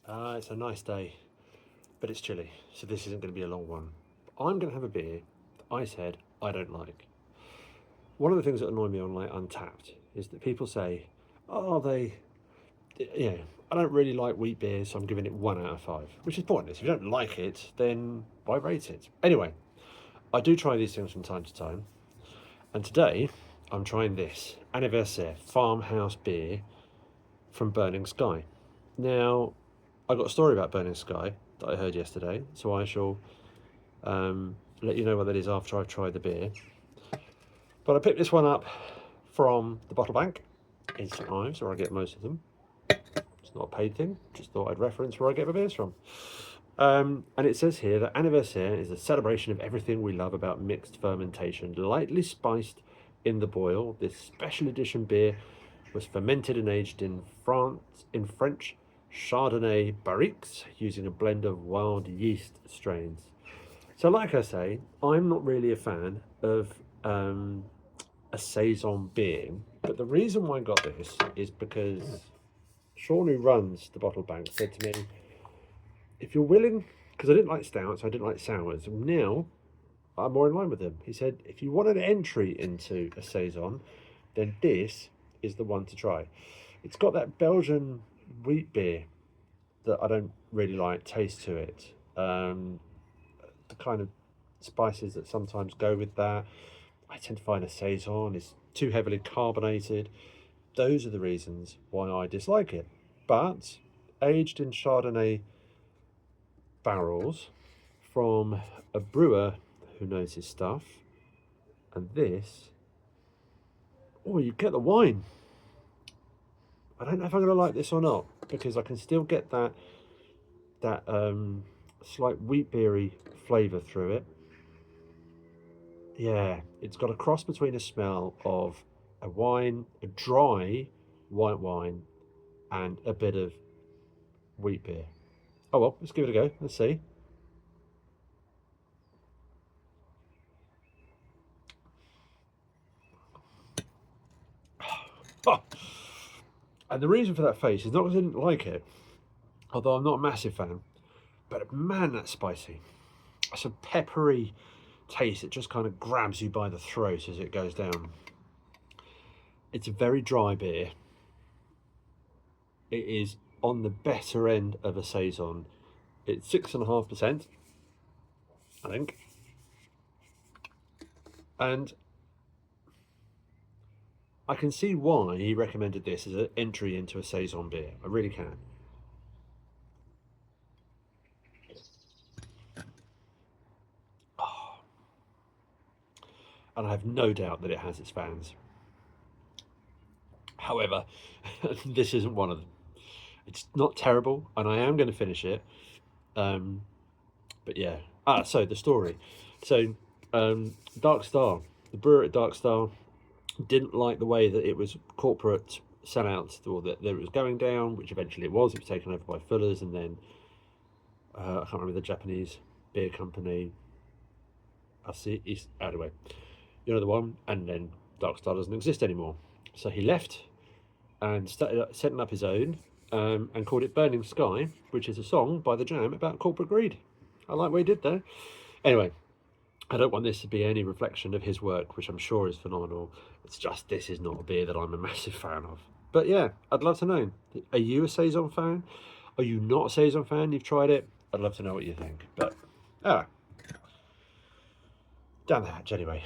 It's a nice day, but it's chilly, so this isn't going to be a long one. I'm going to have a beer that I said I don't like. One of the things that annoy me on like Untapped is that people say, "Oh, I don't really like wheat beer, so I'm giving it 1 out of 5," which is pointless. If you don't like it, then why rate it? Anyway, I do try these things from time to time, and today I'm trying this Anniversaire farmhouse beer from Burning Sky. Now, I got a story about Burning Sky that I heard yesterday, so I shall let you know what that is after I've tried the beer. But I picked this one up from the bottle bank in St Ives, where I get most of them. It's not a paid thing, just thought I'd reference where I get my beers from. And it says here that Anniversaire is a celebration of everything we love about mixed fermentation. Lightly spiced in the boil, this special edition beer was fermented and aged in French Chardonnay barriques using a blend of wild yeast strains. So, like I say, I'm not really a fan of a Saison beer, but the reason why I got this is because Sean, who runs the bottle bank, said to me, if you're willing, because I didn't like stouts, I didn't like sours, now I'm more in line with them. He said, if you want an entry into a Saison, then this is the one to try. It's got that Belgian wheat beer that I don't really like taste to it. The kind of spices that sometimes go with that. I tend to find a Saison is too heavily carbonated. Those are the reasons why I dislike it. But aged in Chardonnay barrels from a brewer who knows his stuff, and this, oh, you get the wine. I don't know if I'm going to like this or not, because I can still get that slight wheat beery flavour through it. Yeah, it's got a cross between a smell of a wine, a dry white wine, and a bit of wheat beer. Oh well, let's give it a go. Let's see. Oh. And the reason for that face is not because I didn't like it, although I'm not a massive fan, but man, that's spicy. It's a peppery taste that just kind of grabs you by the throat as it goes down. It's a very dry beer. It is on the better end of a Saison. It's 6.5%, I think. And I can see why he recommended this as an entry into a Saison beer. I really can. Oh. And I have no doubt that it has its fans. However, this isn't one of them. It's not terrible, and I am going to finish it. But yeah. So the story. So Dark Star, the brewer at Dark Star, didn't like the way that it was corporate sellout, or that it was going down, which eventually it was. It was taken over by Fuller's, and then I can't remember the Japanese beer company. I see. Anyway, you know the one. And then Dark Star doesn't exist anymore. So he left and started setting up his own, and called it Burning Sky, which is a song by The Jam about corporate greed. I like what he did there. Anyway, I don't want this to be any reflection of his work, which I'm sure is phenomenal. It's just this is not a beer that I'm a massive fan of. But yeah, I'd love to know. Are you a Saison fan? Are you not a Saison fan? You've tried it? I'd love to know what you think. But down the hatch anyway.